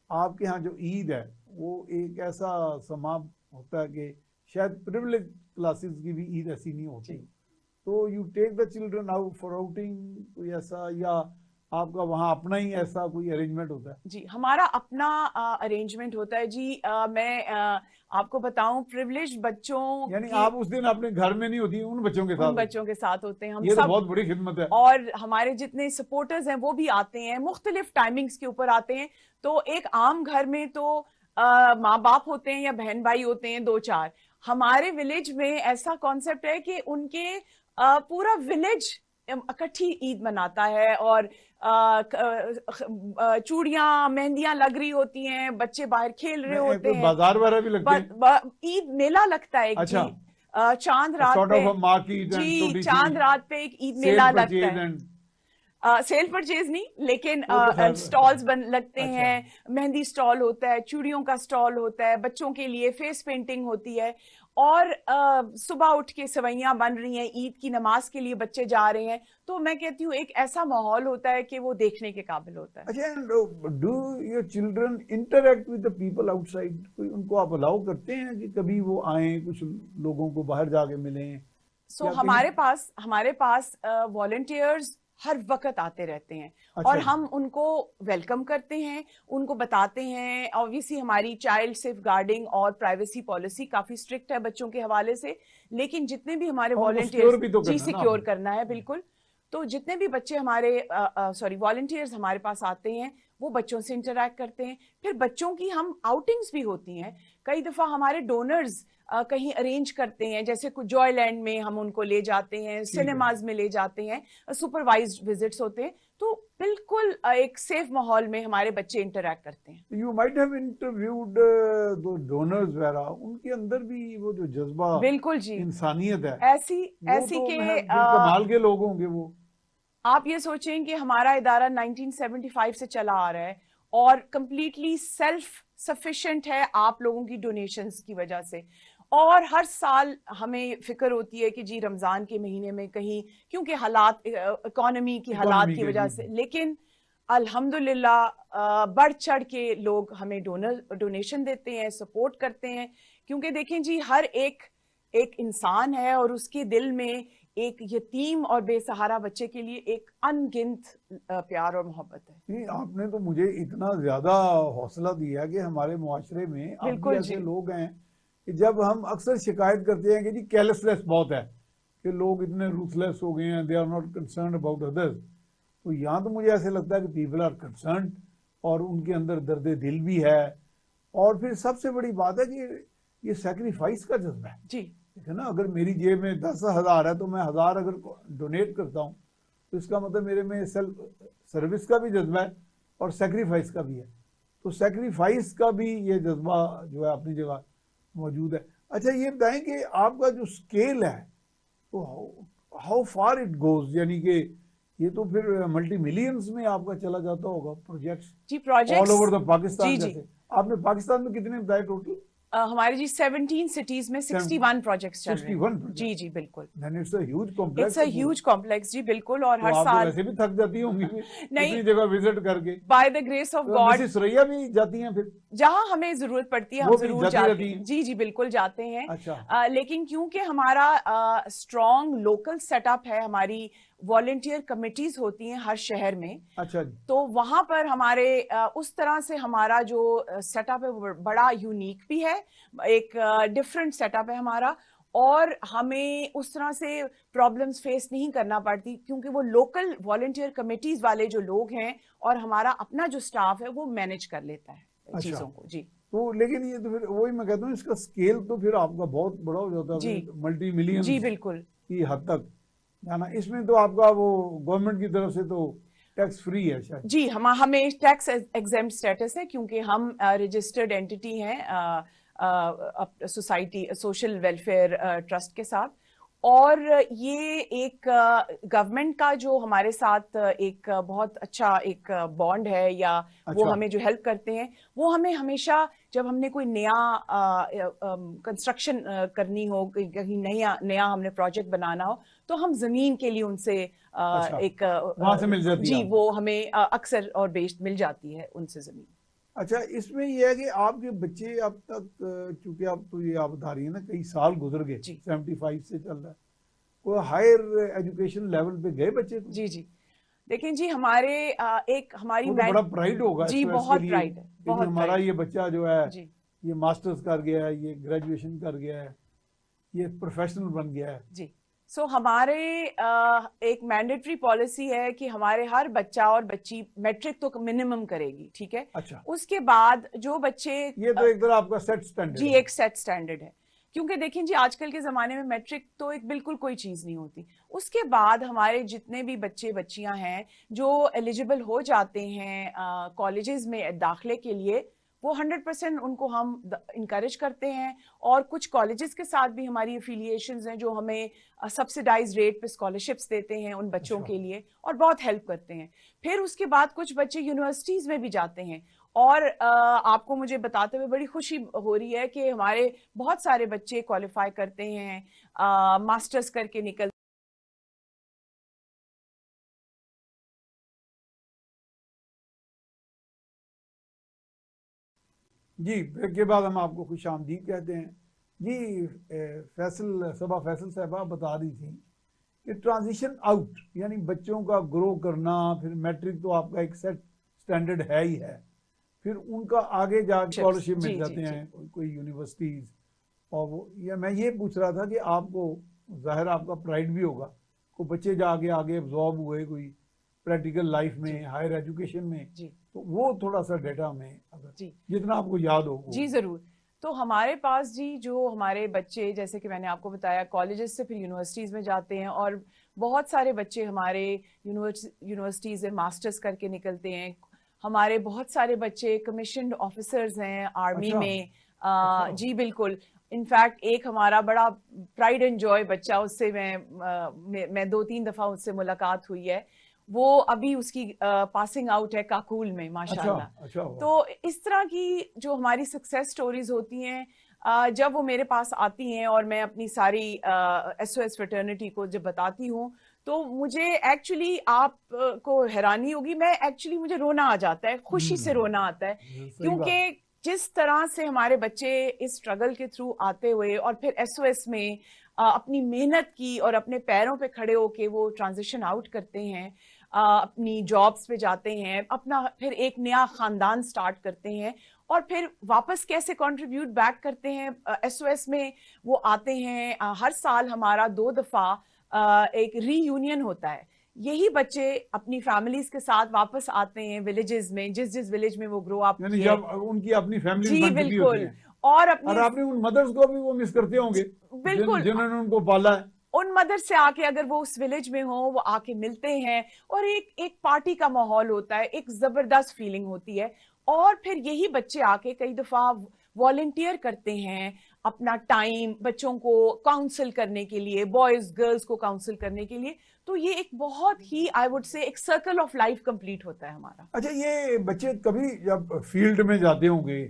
आपके यहाँ जो ईद है वो एक ऐसा समाप्त होता है कि शायद प्रिविलेज क्लासेस की भी ईद ऐसी नहीं होती। तो you take the children out for outing, कोई ऐसा, या आपका वहाँ अपना ही ऐसा कोई अरेंजमेंट होता है? जी, हमारा अपना अरेंजमेंट होता है जी। मैं आपको बताऊं, प्रिविलेज बच्चों, यानी आप उस दिन अपने घर में नहीं होती, उन बच्चों के साथ? उन बच्चों के साथ होते हैं हम। ये सब तो बहुत बड़ी खिदमत है। और हमारे जितने सपोर्टर्स हैं वो भी आते हैं, मुख्तलिफ टाइमिंग्स के ऊपर आते हैं। तो एक आम घर में तो माँ बाप होते हैं या बहन भाई होते हैं 2-4। हमारे विलेज में ऐसा कॉन्सेप्ट है कि उनके पूरा विलेज इकट्ठी ईद मनाता है और चूड़ियां मेहंदियां लग रही होती हैं, बच्चे बाहर खेल रहे होते हैं, बाजार वगैरह भी लगते हैं, ईद मेला लगता है। अच्छा, चांद रात पे जी, चांद रात पे एक ईद मेला लगता है। सेल परचेज नहीं, लेकिन स्टॉल्स लगते हैं। मेहंदी स्टॉल होता है, चूड़ियों का स्टॉल होता है, बच्चों के लिए फेस पेंटिंग होती है। और सुबह उठ के सवैयां बन रही हैं, ईद की नमाज के लिए बच्चे जा रहे हैं। तो मैं कहती हूँ एक ऐसा माहौल होता है कि वो देखने के काबिल होता है। अच्छा, do your children interact with the people outside? कोई उनको आप अलाउ करते हैं कि कभी वो आए, कुछ लोगों को बाहर जाके मिलें? हमारे पास वॉलंटियर्स हर वक्त आते रहते हैं। अच्छा। और हम उनको वेलकम करते हैं, उनको बताते हैं। ऑब्वियसली हमारी चाइल्ड सेफ गार्डिंग और प्राइवेसी पॉलिसी काफी स्ट्रिक्ट है बच्चों के हवाले से, लेकिन जितने भी हमारे वॉलंटियर्स जी सिक्योर करना है बिल्कुल। तो जितने भी बच्चे हमारे वॉलंटियर्स हमारे पास आते हैं वो बच्चों से इंटरेक्ट करते हैं। फिर बच्चों की हम आउटिंग्स भी होती हैं, कई दफ़ा हमारे डोनर्स कहीं अरेंज करते हैं, जैसे कुछ जॉयलैंड में हम उनको ले जाते हैं, सिनेमाज में ले जाते हैं, सुपरवाइज्ड विजिट्स होते हैं, तो बिल्कुल एक सेफ माहौल में हमारे बच्चे इंटरेक्ट करते हैं। यू माइट हैव इंटरव्यूड दो डोनर्स वगैरह, उनके अंदर भी वो जो जज्बा, बिल्कुल जी, इंसानियत है, ऐसी तो के कमाल के लोग होंगे वो। आप ये सोचें कि हमारा इदारा 1975 से चला आ रहा है और कंप्लीटली सेल्फ सफिशिएंट है आप लोगों की डोनेशंस की वजह से। और हर साल हमें फिक्र होती है कि जी रमजान के महीने में कहीं, क्योंकि हालात इकोनॉमी की हालात की वजह से, लेकिन अल्हम्दुलिल्लाह बढ़ चढ़ के लोग हमें डोनेशन देते हैं, सपोर्ट करते हैं। क्योंकि देखें जी, हर एक इंसान है और उसके दिल में एक यतीम और बेसहारा बच्चे के लिए एक अनगिनत प्यार और मोहब्बत है। नहीं, आपने तो मुझे इतना ज्यादा हौसला दिया कि हमारे मुआशरे में अब भी ऐसे लोग हैं कि जब हम अक्सर शिकायत करते हैं कि जी केयरलेस बहुत है, कि लोग इतने रूथलेस हो गए हैं, they are not concern about others, तो यहाँ तो मुझे ऐसे लगता है कि पीपल आर कंसर्न और उनके अंदर दर्द दिल भी है। और फिर सबसे बड़ी बात है कि ये सैक्रिफाइस का जज्बा है जी। है ना। अगर मेरी जेब में 10,000 है तो मैं 1000 अगर डोनेट करता हूँ तो इसका मतलब मेरे में सेल्फ सर्विस का भी जज्बा है और सेक्रीफाइस का भी है। तो सेक्रीफाइस का भी ये जज्बा जो है अपनी जगह मौजूद है। अच्छा, ये बताएं कि आपका जो स्केल है तो हाउ फार इट गोज, यानी कि ये तो फिर मल्टी मिलियंस में आपका चला जाता होगा प्रोजेक्ट्स जी, projects all over the Pakistan. जी, जैसे आपने पाकिस्तान में कितने बताए टोटल? हमारे जी 17 सिटीज में 61 प्रोजेक्ट्स चल रहे हैं। जी जी बिल्कुल। It's a huge complex. It's a huge complex जी, बिल्कुल। और तो हर आप साल तो वैसे भी थक जाती होंगी नहीं, इतनी जगह विजिट करके। By the grace of God Mrs Suraiya भी जाती हैं फिर जहां हमें जरूरत पड़ती है, हम जरूर जाते हैं। जी जी बिल्कुल जाते हैं। अच्छा। लेकिन क्योंकि हमारा स्ट्रॉन्ग लोकल सेटअप है, हमारी वॉलंटियर कमिटीज होती हैं हर शहर में। अच्छा। तो वहां पर हमारे उस तरह से हमारा जो सेटअप है वो बड़ा यूनिक भी है, एक डिफरेंट सेटअप है हमारा। और हमें उस तरह से प्रॉब्लम्स फेस नहीं करना पड़ती, क्योंकि वो लोकल वॉलंटियर कमिटीज वाले जो लोग हैं और हमारा अपना जो स्टाफ है वो मैनेज कर लेता है चीजों को। जी। तो लेकिन ये तो फिर वही मैं कहता हूँ, इसका स्केल तो फिर आपका बहुत बड़ा हो जाता है, मल्टी मिलियन जी बिल्कुल की हद तक जाना। इसमें तो आपका वो गवर्नमेंट की तरफ से तो टैक्स फ्री है शायद? जी, हमें टैक्स एग्जेम्प्ट स्टेटस है, क्योंकि हम रजिस्टर्ड एंटिटी हैं सोसाइटी सोशल वेलफेयर ट्रस्ट के साथ। और ये एक गवर्नमेंट का जो हमारे साथ एक बहुत अच्छा एक बॉन्ड है, या वो हमें जो हेल्प करते हैं, वो हमें हमेशा जब हमने कोई नया कंस्ट्रक्शन करनी हो, कहीं नया हमने प्रोजेक्ट बनाना हो, तो हम जमीन के लिए उनसे एक वहां से मिल जाती है। जी, वो हमें अक्सर और बेस्ट मिल जाती है उनसे जमीन। अच्छा, इसमें यह है कि आपके बच्चे अब तक, चूंकि आप तो ये आप बता रही है ना कई साल गुजर गए, 75 से चल रहा है, कोई हायर एजुकेशन लेवल पे गए बच्चे तो? जी जी लेकिन जी हमारे एक हमारी तो बड़ा प्राइड होगा जी, बहुत प्राइड है, बहुत हमारा ये बच्चा जो है जी, ये मास्टर्स कर गया है, ये ग्रेजुएशन कर गया है, ये प्रोफेशनल बन गया है। जी। सो हमारे एक मैंडेटरी पॉलिसी है कि हमारे हर बच्चा और बच्ची मैट्रिक तो मिनिमम करेगी, ठीक है। अच्छा। उसके बाद जो बच्चे, ये तो एक तरह आपका सेट स्टैंडर्ड जी, एक सेट स्टैंडर्ड है। क्योंकि देखिए जी, आजकल के जमाने में मैट्रिक तो एक बिल्कुल कोई चीज नहीं होती। उसके बाद हमारे जितने भी बच्चे बच्चियां हैं जो एलिजिबल हो जाते हैं कॉलेजेस में दाखिले के लिए, वो 100% उनको हम इनकरेज करते हैं। और कुछ कॉलेजेस के साथ भी हमारी एफिलिएशंस हैं जो हमें सब्सिडाइज रेट पे स्कॉलरशिप्स देते हैं उन बच्चों के लिए, और बहुत हेल्प करते हैं। फिर उसके बाद कुछ बच्चे यूनिवर्सिटीज में भी जाते हैं। और आपको मुझे बताते हुए बड़ी खुशी हो रही है कि हमारे बहुत सारे बच्चे क्वालिफाई करते हैं, मास्टर्स करके निकल। जी, ब्रेक के बाद हम आपको खुश आमदीद कहते हैं। जी, सबा फैसल साहबा बता रही थी कि ट्रांजिशन आउट यानी बच्चों का ग्रो करना, फिर मैट्रिक तो आपका एक सेट स्टैंडर्ड है ही है, फिर उनका आगे जाकर स्कॉलरशिप मिल जाते हैं कोई यूनिवर्सिटीज। और वो मैं ये पूछ रहा था कि आपको जाहिर आपका प्राइड भी होगा, को बच्चे जाके आगे एब्जॉर्ब हुए, कोई प्रैक्टिकल लाइफ में, हायर एजुकेशन में जी, तो वो थोड़ा सा डेटा में अगर जी जितना आपको याद हो जी जरूर। तो हमारे पास जी जो हमारे बच्चे, जैसे कि मैंने आपको बताया, कॉलेजेस से फिर यूनिवर्सिटीज़ में जाते हैं और बहुत सारे बच्चे हमारे यूनिवर्सिटीज़ में मास्टर्स करके निकलते हैं। हमारे बहुत सारे बच्चे कमीशन्ड ऑफिसर्स हैं आर्मी अच्छा, में। अच्छा। जी बिल्कुल। इनफैक्ट एक हमारा बड़ा प्राइड एंड जॉय बच्चा, उससे मैं 2-3 दफ़ा उससे मुलाकात हुई है। वो अभी उसकी पासिंग आउट है काकूल में, माशाल्लाह। अच्छा, अच्छा हुआ। तो इस तरह की जो हमारी सक्सेस स्टोरीज होती हैं, जब वो मेरे पास आती हैं और मैं अपनी सारी SOS फ्रेटर्निटी को जब बताती हूँ, तो मुझे एक्चुअली आप को हैरानी होगी, मुझे रोना आ जाता है, खुशी से रोना आता है, सही बात। क्योंकि जिस तरह से हमारे बच्चे इस स्ट्रगल के थ्रू आते हुए और फिर SOS में अपनी मेहनत की और अपने पैरों पे खड़े होके वो ट्रांजिशन आउट करते हैं, अपनी जॉब्स पे जाते हैं, अपना फिर एक नया खानदान स्टार्ट करते हैं और फिर वापस कैसे कंट्रीब्यूट बैक करते हैं SOS में वो आते हैं। हर साल हमारा 2 दफा एक रीयूनियन होता है। यही बच्चे अपनी फैमिलीज के साथ वापस आते हैं विलेजेस में, जिस जिस विलेज में वो ग्रो अप यानी किए। जब उनकी अपनी फैमिली जी बन चुकी होती बिल्कुल। है और और आपने उन मदर्स को भी वो मिस करते होंगे बिल्कुल जिन्होंने उनको पाला है। उन मदर से आके अगर वो उस विलेज में हो, वो आके मिलते हैं और एक एक पार्टी का माहौल होता है, एक जबरदस्त फीलिंग होती है। और फिर यही बच्चे आके कई दफा वॉलंटियर करते हैं अपना टाइम बच्चों को काउंसिल करने के लिए, बॉयज गर्ल्स को काउंसिल करने के लिए। तो ये एक बहुत ही, आई वुड से, एक सर्कल ऑफ लाइफ कंप्लीट होता है हमारा। अच्छा, ये बच्चे कभी जब फील्ड में जाते होंगे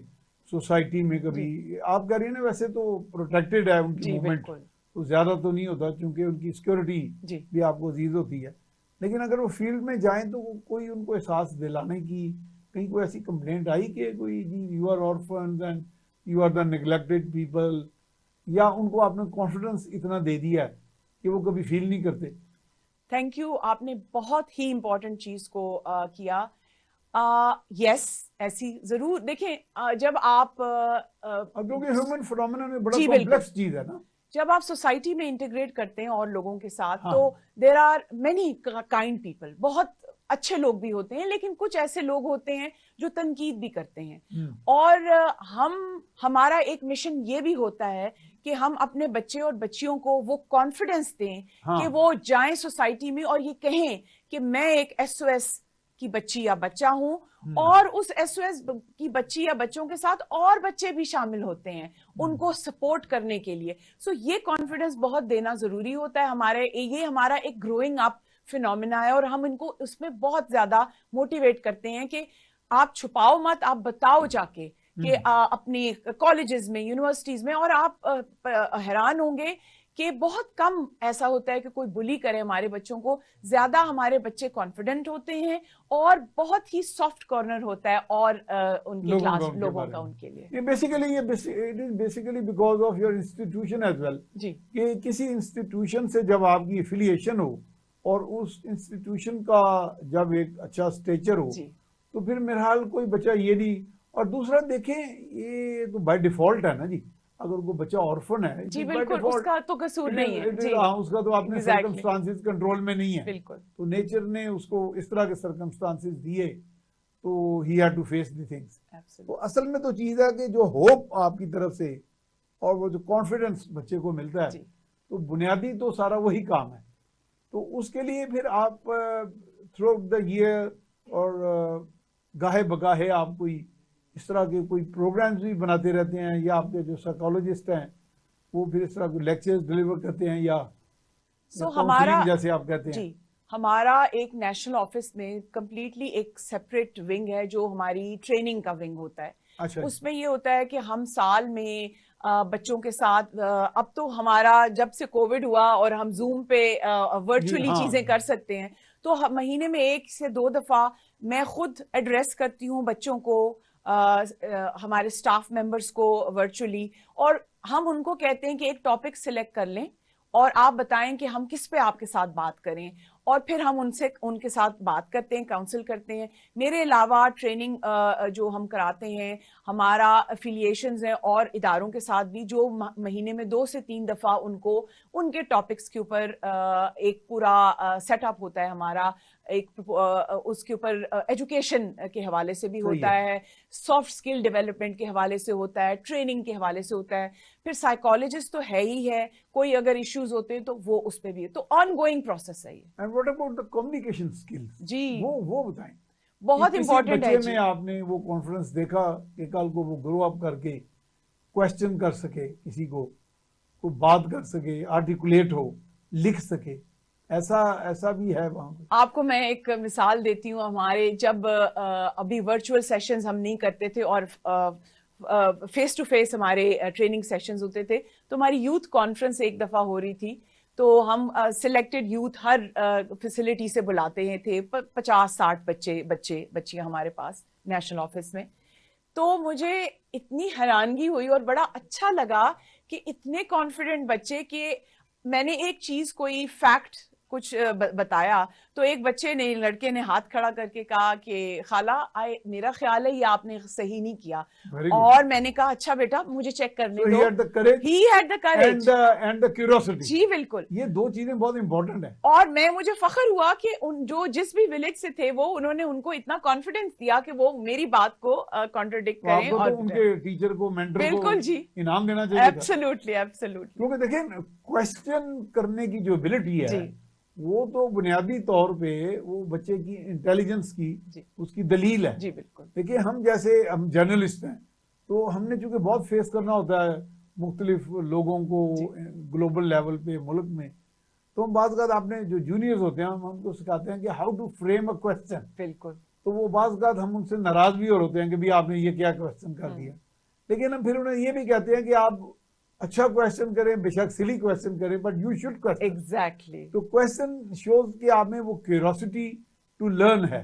सोसाइटी में, कभी आप कह रही हैं ना, वैसे तो प्रोटेक्टेड है उनकी मूवमेंट, तो ज्यादा तो नहीं होता क्योंकि उनकी सिक्योरिटी भी आपको अजीज होती है, लेकिन अगर वो फील्ड में जाएं तो कोई उनको एहसास दिलाने की कहीं कोई ऐसी कंप्लेंट आई कि कोई जी you are orphans and you are the neglected people, या उनको आपने कॉन्फिडेंस इतना दे दिया है कि वो कभी फील नहीं करते? थैंक यू, आपने बहुत ही इंपॉर्टेंट चीज को किया। यस, ऐसी जरूर देखें, जब आप क्योंकि ह्यूमन फिनोमेना में बड़ा जी कॉम्प्लेक्स चीज है ना, जब आप सोसाइटी में इंटीग्रेट करते हैं और लोगों के साथ, हाँ। तो there are many kind people, बहुत अच्छे लोग भी होते हैं, लेकिन कुछ ऐसे लोग होते हैं जो तनकीद भी करते हैं। और हमारा एक मिशन ये भी होता है कि हम अपने बच्चे और बच्चियों को वो कॉन्फिडेंस दें कि वो जाएं सोसाइटी में और ये कहें कि मैं एक SOS की बच्ची या बच्चा हूं, और उस SOS की बच्ची या बच्चों के साथ और बच्चे भी शामिल होते हैं उनको सपोर्ट करने के लिए। सो ये कॉन्फिडेंस बहुत देना जरूरी होता है। ये हमारा एक ग्रोइंग अप फिनोमिना है और हम इनको उसमें बहुत ज्यादा मोटिवेट करते हैं कि आप छुपाओ मत, आप बताओ जाके कि अपनी कॉलेजेस में, यूनिवर्सिटीज में। और आप हैरान होंगे कि बहुत कम ऐसा होता है कि कोई बुली करे हमारे बच्चों को। ज्यादा हमारे बच्चे कॉन्फिडेंट होते हैं और बहुत ही सॉफ्ट कॉर्नर होता है और उनके क्लास लोगों का उनके लिए। ये basically because of your institution as well जी, कि किसी इंस्टीट्यूशन से जब आपकी एफिलिएशन हो और उस इंस्टीट्यूशन का जब एक अच्छा स्टेचर हो, तो फिर मेरे हाल कोई बच्चा ये नहीं। और दूसरा देखें, ये तो बाय डिफॉल्ट है ना जी, अगर वो बच्चा ऑर्फन है जी बिल्कुल, उसका तो कसूर नहीं है जी। उसका तो अपने सर्कमस्टांसेस कंट्रोल में नहीं है, बिल्कुल। तो नेचर ने उसको इस तरह के सर्कमस्टांसेस दिए, तो he had to face the things. तो असल में तो चीज है कि जो होप आपकी तरफ से और वो जो कॉन्फिडेंस बच्चे को मिलता है, तो बुनियादी तो सारा वही काम है। तो उसके लिए फिर आप थ्रू द ईयर और गाहे बगाहे आप कोई इस तरह के कोई प्रोग्राम्स भी बनाते रहते हैं, या आपके जो साइकोलॉजिस्ट हैं वो फिर इस तरह के लेक्चर्स डिलीवर करते हैं, या हमारा जैसे आप कहते हैं? जी, हमारा एक नेशनल ऑफिस में कंप्लीटली एक सेपरेट विंग है जो हमारी ट्रेनिंग का विंग होता है। अच्छा। उसमें ये होता है कि हम साल में बच्चों के साथ, अब तो हमारा जब से कोविड हुआ और हम जूम पे वर्चुअली चीजें कर सकते हैं, तो महीने में 1 से 2 दफा मैं खुद एड्रेस करती हूँ बच्चों को, हमारे स्टाफ मेंबर्स को वर्चुअली। और हम उनको कहते हैं कि एक टॉपिक सिलेक्ट कर लें और आप बताएं कि हम किस पे आपके साथ बात करें। और फिर हम उनके साथ बात करते हैं, काउंसिल करते हैं। मेरे अलावा ट्रेनिंग जो हम कराते हैं, हमारा अफिलिएशंस हैं और इदारों के साथ भी, जो महीने में 2 से 3 दफ़ा उनको उनके टॉपिक्स के ऊपर एक पूरा सेटअप होता है हमारा, उसके ऊपर एजुकेशन के हवाले से भी होता है, सॉफ्ट स्किल डेवलपमेंट के हवाले से होता है, ट्रेनिंग के हवाले से होता है, फिर साइकोलॉजिस्ट तो है ही है, कोई अगर इश्यूज होते हैं तो वो उस पे भी है, तो ऑनगोइंग प्रोसेस है ये। And what about the communication skills? जी, वो बताएं, बहुत इंपॉर्टेंट है। बच्चे में आपने वो कॉन्फिडेंस देखा कि कल को वो ग्रो अप करके क्वेश्चन कर सके, किसी को बात कर सके, आर्टिकुलेट हो, लिख सके, ऐसा भी है वहां पे? आपको मैं एक मिसाल देती हूँ। हमारे जब अभी वर्चुअल सेशंस हम नहीं करते थे और फेस टू फेस हमारे ट्रेनिंग सेशंस होते थे, तो हमारी यूथ कॉन्फ्रेंस एक दफा हो रही थी, तो हम सिलेक्टेड यूथ हर फैसिलिटी से बुलाते हैं थे, 50-60 बच्चियां हमारे पास नेशनल ऑफिस में। तो मुझे इतनी हैरानगी हुई और बड़ा अच्छा लगा कि इतने कॉन्फिडेंट बच्चे, कि मैंने एक चीज, कोई फैक्ट कुछ बताया, तो एक बच्चे ने, लड़के ने हाथ खड़ा करके कहा कि खाला, मेरा ख्याल है ये आपने सही नहीं किया। और मैंने कहा अच्छा बेटा मुझे चेक करने दो। He had the courage and the curiosity. जी बिल्कुल, ये 2 चीजें बहुत इंपॉर्टेंट है। और मुझे फख्र हुआ कि जिस भी विलेज से थे वो, उन्होंने उनको इतना कॉन्फिडेंस दिया कि वो मेरी बात को कॉन्ट्रडिक्ट करें। तो और उनके टीचर को, मेंटर को बिल्कुल जी इनाम देना चाहिए। Absolutely absolutely. क्योंकि देखिए, क्वेश्चन करने की जो एबिलिटी है वो तो बुनियादी तौर पे वो बच्चे की इंटेलिजेंस की, उसकी दलील है। जी बिल्कुल। देखिए, हम जर्नलिस्ट हैं, तो हमने चूंकि बहुत फेस करना होता है मुख्तलिफ लोगों को ग्लोबल लेवल पे, मुल्क में, तो हम बात कर, आपने जो जूनियर्स होते हैं, हम उनको सिखाते हैं कि how to frame a question. बिल्कुल। तो वो बात हम उनसे नाराज भी होते हैं कि भाई आपने ये क्या क्वेश्चन कर दिया, लेकिन हम फिर उन्हें ये भी कहते हैं कि आप अच्छा क्वेश्चन करें, बेशक सिली क्वेश्चन करें, but you should question. Exactly. तो क्वेश्चन शोज कि आप में वो क्यूरियोसिटी टू लर्न है।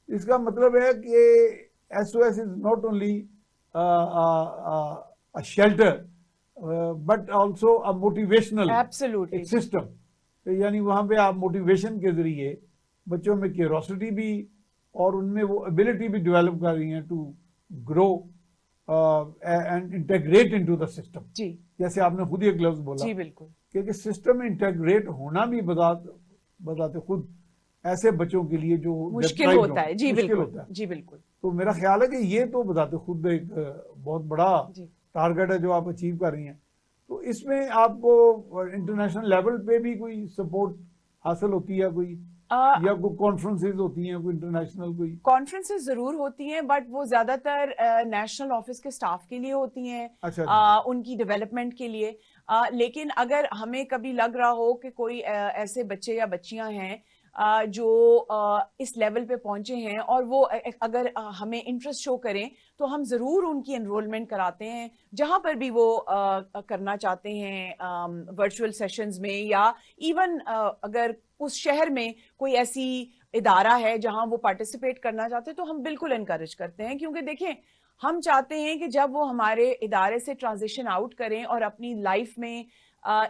इसका मतलब है कि SOS is not only a shelter but also a motivational system. यानी वहां पे आप मोटिवेशन के जरिए बच्चों में क्यूरियोसिटी भी और उनमें वो एबिलिटी भी डेवलप कर रही हैं to grow and integrate into the system. जी, जैसे आपने खुद ही एक लफ्ज बोला। जी बिल्कुल। क्योंकि सिस्टम में इंटेग्रेट होना भी बताते खुद ऐसे बच्चों के लिए जो मुश्किल होता है। जी बिल्कुल, जी बिल्कुल। तो मेरा ख्याल है कि ये तो बताते खुद एक बहुत बड़ा टारगेट है जो आप अचीव कर रही हैं। तो इसमें आपको इंटरनेशनल लेवल पे भी कोई सपोर्ट हासिल होती है, कोई या कोई कॉन्फ्रेंसेज होती हैं, कोई इंटरनेशनल कोई कॉन्फ्रेंसेज जरूर होती हैं, बट वो ज्यादातर नेशनल ऑफिस के स्टाफ के लिए होती हैं। अच्छा। उनकी डेवलपमेंट के लिए। लेकिन अगर हमें कभी लग रहा हो कि कोई ऐसे बच्चे या बच्चियां हैं जो इस लेवल पे पहुंचे हैं और वो अगर हमें इंटरेस्ट शो करें, तो हम जरूर उनकी एनरोलमेंट कराते हैं जहां पर भी वो करना चाहते हैं, वर्चुअल सेशंस में, या इवन अगर उस शहर में कोई ऐसी इदारा है जहां वो पार्टिसिपेट करना चाहते हैं, तो हम बिल्कुल एनकरेज करते हैं। क्योंकि देखें, हम चाहते हैं कि जब वो हमारे इदारे से ट्रांजिशन आउट करें और अपनी लाइफ में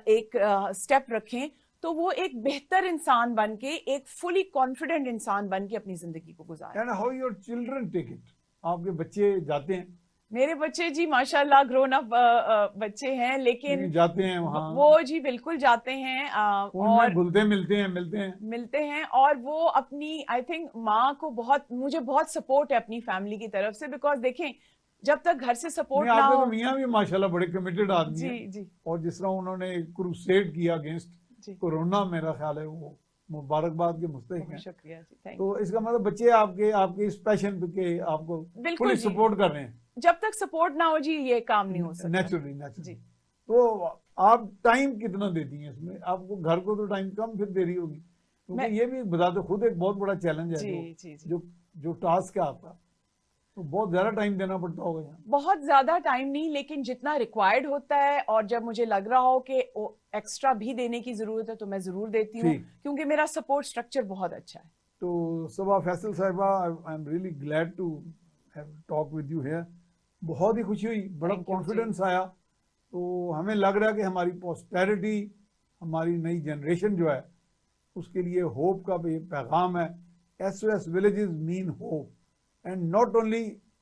एक स्टेप रखें, तो वो एक बेहतर इंसान बन के, एक फुली कॉन्फिडेंट इंसान बन के अपनी जिंदगी को गुजारें। And how your children take it? आपके बच्चे जाते हैं? मेरे बच्चे जी माशाल्लाह ग्रोन अप बच्चे हैं, लेकिन जाते हैं वहाँ? वो जी बिल्कुल जाते हैं और मिलते हैं और वो अपनी, आई थिंक माँ को मुझे बहुत सपोर्ट है अपनी फैमिली की तरफ से। बिकॉज देखें, जब तक घर से सपोर्ट ना हो। तो मियाँ भी माशाल्लाह बड़े कमिटेड आदमी जी हैं। जी। और जिस तरह उन्होंने क्रूसेड किया अगेंस्ट कोरोना, मेरा ख्याल है वो मुबारकबाद के मुस्तहिक हैं। शुक्रिया जी। तो इसका मतलब बच्चे आपके इस पैशन के आपको बिल्कुल सपोर्ट कर रहे हैं। जब तक सपोर्ट ना हो जी, ये काम नहीं हो सकता। नेचुरली जी। तो आप टाइम कितना देती हैं इसमें? आपको घर को तो टाइम कम फिर दे रही होगी, क्योंकि ये भी बताते खुद एक बहुत बड़ा चैलेंज है। जो टास्क है आपका, तो बहुत ज्यादा टाइम देना पड़ता होगा यहाँ। बहुत ज्यादा टाइम नहीं, लेकिन जितना रिक्वायर्ड होता है, और जब मुझे लग रहा हो कि एक्स्ट्रा भी देने की जरूरत है, तो मैं जरूर देती हूँ, क्योंकि मेरा सपोर्ट स्ट्रक्चर बहुत अच्छा है। तो Saba Faisal Sahiba, I am really glad to have talk with you here. बहुत ही खुशी हुई, बड़ा कॉन्फिडेंस आया। तो हमें लग रहा है कि हमारी पोस्टेरिटी, हमारी नई जनरेशन जो है, उसके लिए होप का भी पैगाम है। SOS villages mean hope, and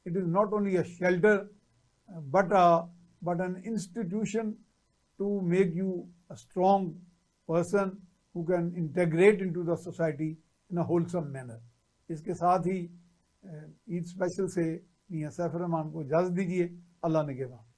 it is not only a shelter, but an institution to make you a strong person who can integrate into the society in a wholesome manner. इसके साथ ही ईद स्पेशल से मियां सैफ रहमान को इजाज़त दीजिए। अल्लाह ने के बाद।